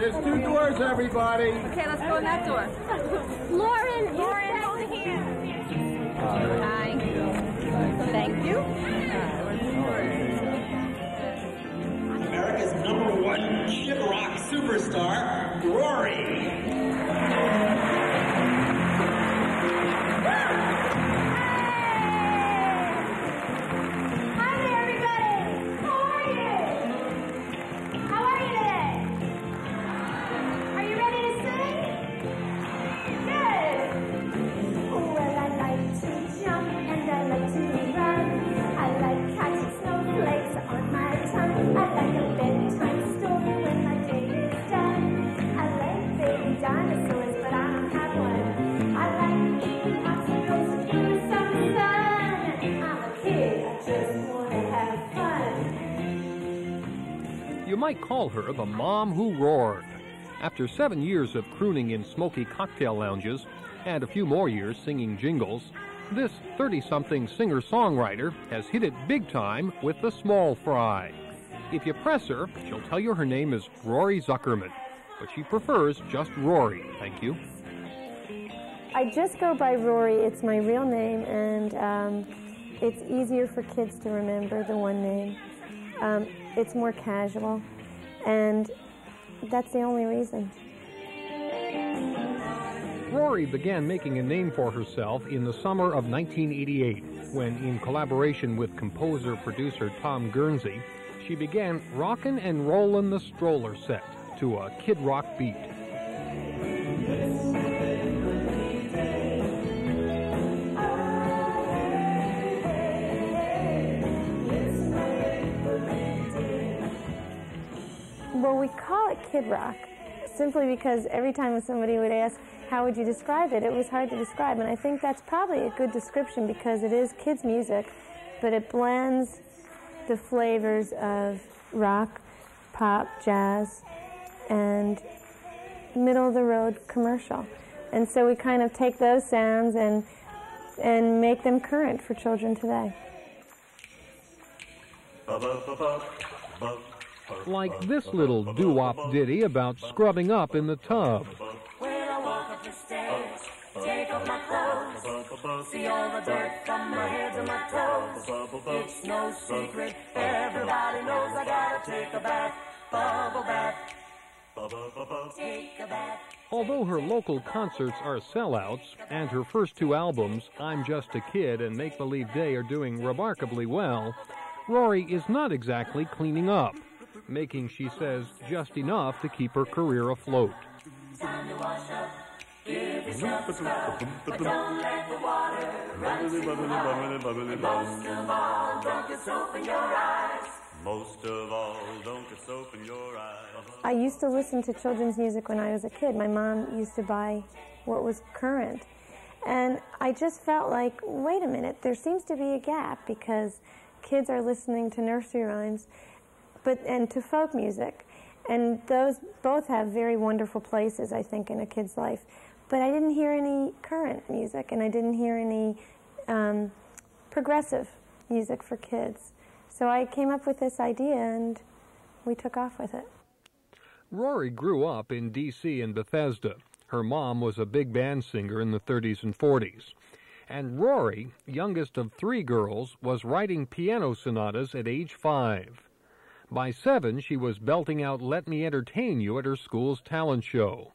There's 2 doors, everybody. Okay, let's go in that door. Lauren, over here. Hi. Thank you. America's #1 shit rock superstar, Rory. You might call her the mom who roared. After 7 years of crooning in smoky cocktail lounges and a few more years singing jingles, this 30-something singer-songwriter has hit it big time with the small fry. If you press her, she'll tell you her name is Rory Zuckerman, but she prefers just Rory, thank you. I just go by Rory. It's my real name, and it's easier for kids to remember the one name. It's more casual, and that's the only reason. Rory began making a name for herself in the summer of 1988, when, in collaboration with composer-producer Tom Guernsey, she began Rockin' and Rollin' the Stroller set to a Kid Rock beat. Well, we call it Kid Rock simply because every time somebody would ask, how would you describe it, it was hard to describe. And I think that's probably a good description because it is kids' music, but it blends the flavors of rock, pop, jazz, and middle-of-the-road commercial. And so we kind of take those sounds and make them current for children today. Like this little doo-wop ditty about scrubbing up in the tub. When I walk up the stairs, take off my clothes, see all the dirt from my head to my toes. It's no secret, everybody knows I gotta take a bath, bubble bath, take a bath. Although her local concerts are sellouts, and her first 2 albums, I'm Just a Kid and Make Believe Day, are doing remarkably well, Rory is not exactly cleaning up, making, she says, just enough to keep her career afloat. Time to wash up, give yourself a scrub, but don't let the water run too high. Most of all, don't get soap in your eyes. Most of all, don't get soap in your eyes. I used to listen to children's music when I was a kid. My mom used to buy what was current. And I just felt like, wait a minute, there seems to be a gap because kids are listening to nursery rhymes and to folk music. And those both have very wonderful places, I think, in a kid's life. But I didn't hear any current music, and I didn't hear any progressive music for kids. So I came up with this idea, and we took off with it. Rory grew up in D.C. and Bethesda. Her mom was a big band singer in the 30s and 40s. And Rory, youngest of 3 girls, was writing piano sonatas at age 5. By 7, she was belting out Let Me Entertain You at her school's talent show.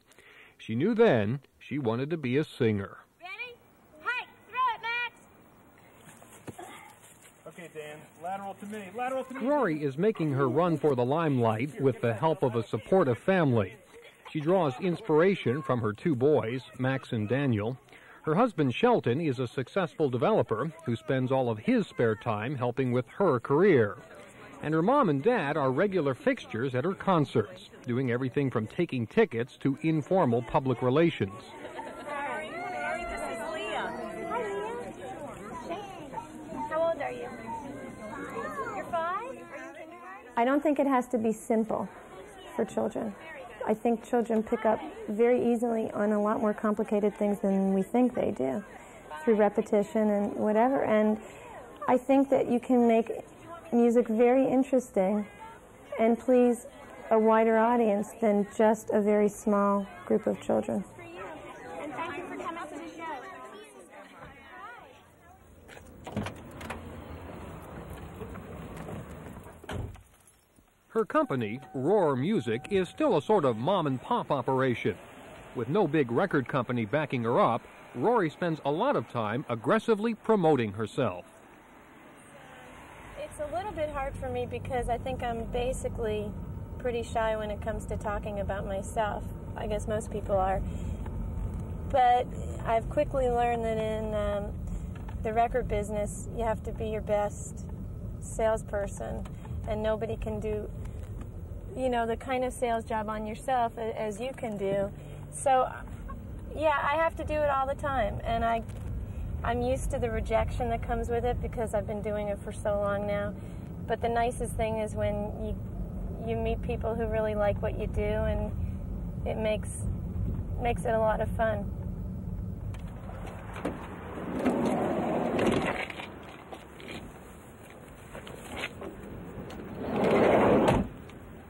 She knew then she wanted to be a singer. Ready? Hike! Throw it, Max! Okay, Dan. Lateral to me. Lateral to me. Rory is making her run for the limelight with the help of a supportive family. She draws inspiration from her 2 boys, Max and Daniel. Her husband, Shelton, is a successful developer who spends all of his spare time helping with her career. And her mom and dad are regular fixtures at her concerts, doing everything from taking tickets to informal public relations. Sorry, this is Leah. Hi, Leah. How old are you? 5. You're 5? Are you in kindergarten? I don't think it has to be simple for children. I think children pick up very easily on a lot more complicated things than we think they do, through repetition and whatever. And I think that you can make music very interesting and please a wider audience than just a very small group of children. And thank you for coming to the show. Her company, Roar Music, is still a sort of mom-and-pop operation. With no big record company backing her up, Rory spends a lot of time aggressively promoting herself. It's a little bit hard for me because I think I'm basically pretty shy when it comes to talking about myself. I guess most people are. But I've quickly learned that in the record business, you have to be your best salesperson, and nobody can do, you know, the kind of sales job on yourself as you can do. So, yeah, I have to do it all the time, and I'm used to the rejection that comes with it because I've been doing it for so long now. But the nicest thing is when you meet people who really like what you do, and it makes it a lot of fun.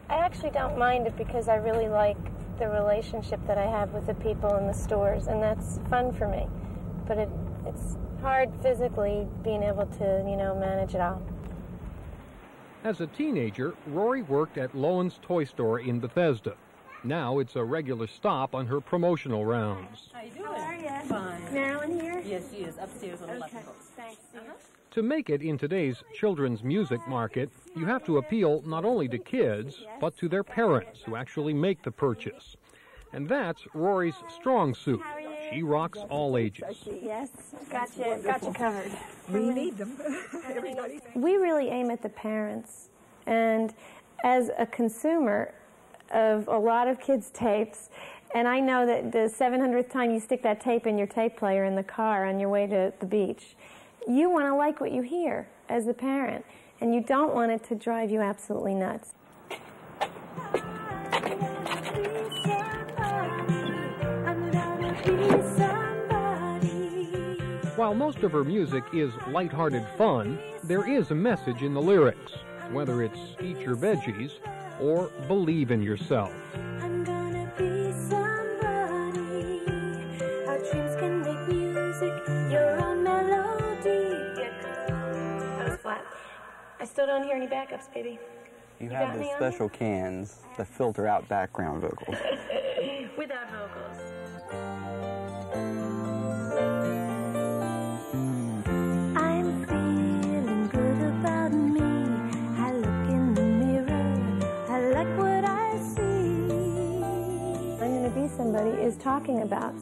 I actually don't mind it because I really like the relationship that I have with the people in the stores, and that's fun for me. But it's hard physically being able to, you know, manage it all. As a teenager, Rory worked at Lowen's Toy Store in Bethesda. Now it's a regular stop on her promotional rounds. How you doing? How are you? Fine. Marilyn here? Yes, she is. Upstairs on the left. Thanks. To make it in today's children's music market, you have to appeal not only to kids, but to their parents who actually make the purchase. And that's Rory's strong suit. She rocks all ages. Yes, got you covered. We need them. We really aim at the parents. And as a consumer of a lot of kids' tapes, and I know that the 700th time you stick that tape in your tape player in the car on your way to the beach, you want to like what you hear as the parent, and you don't want it to drive you absolutely nuts. While most of her music is lighthearted fun, there is a message in the lyrics, whether it's eat your veggies or believe in yourself. I'm gonna be somebody. Our dreams can make music, your own melody. That was flat. I still don't hear any backups, baby. You have got the me on special cans that filter out background vocals. Without vocals. I'm feeling good about me. I look in the mirror. I like what I see. I'm going to be somebody is talking about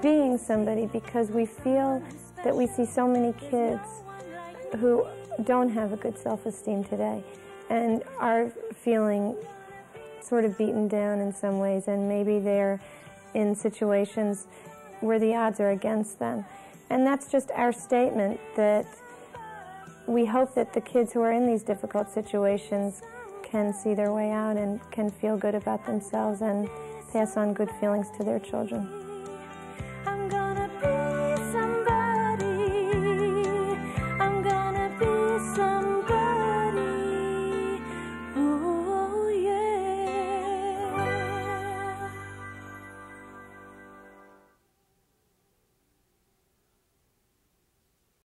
being somebody because we feel that we see so many kids who don't have a good self-esteem today and are feeling sort of beaten down in some ways, and maybe they're in situations where the odds are against them. And that's just our statement that we hope that the kids who are in these difficult situations can see their way out and can feel good about themselves and pass on good feelings to their children.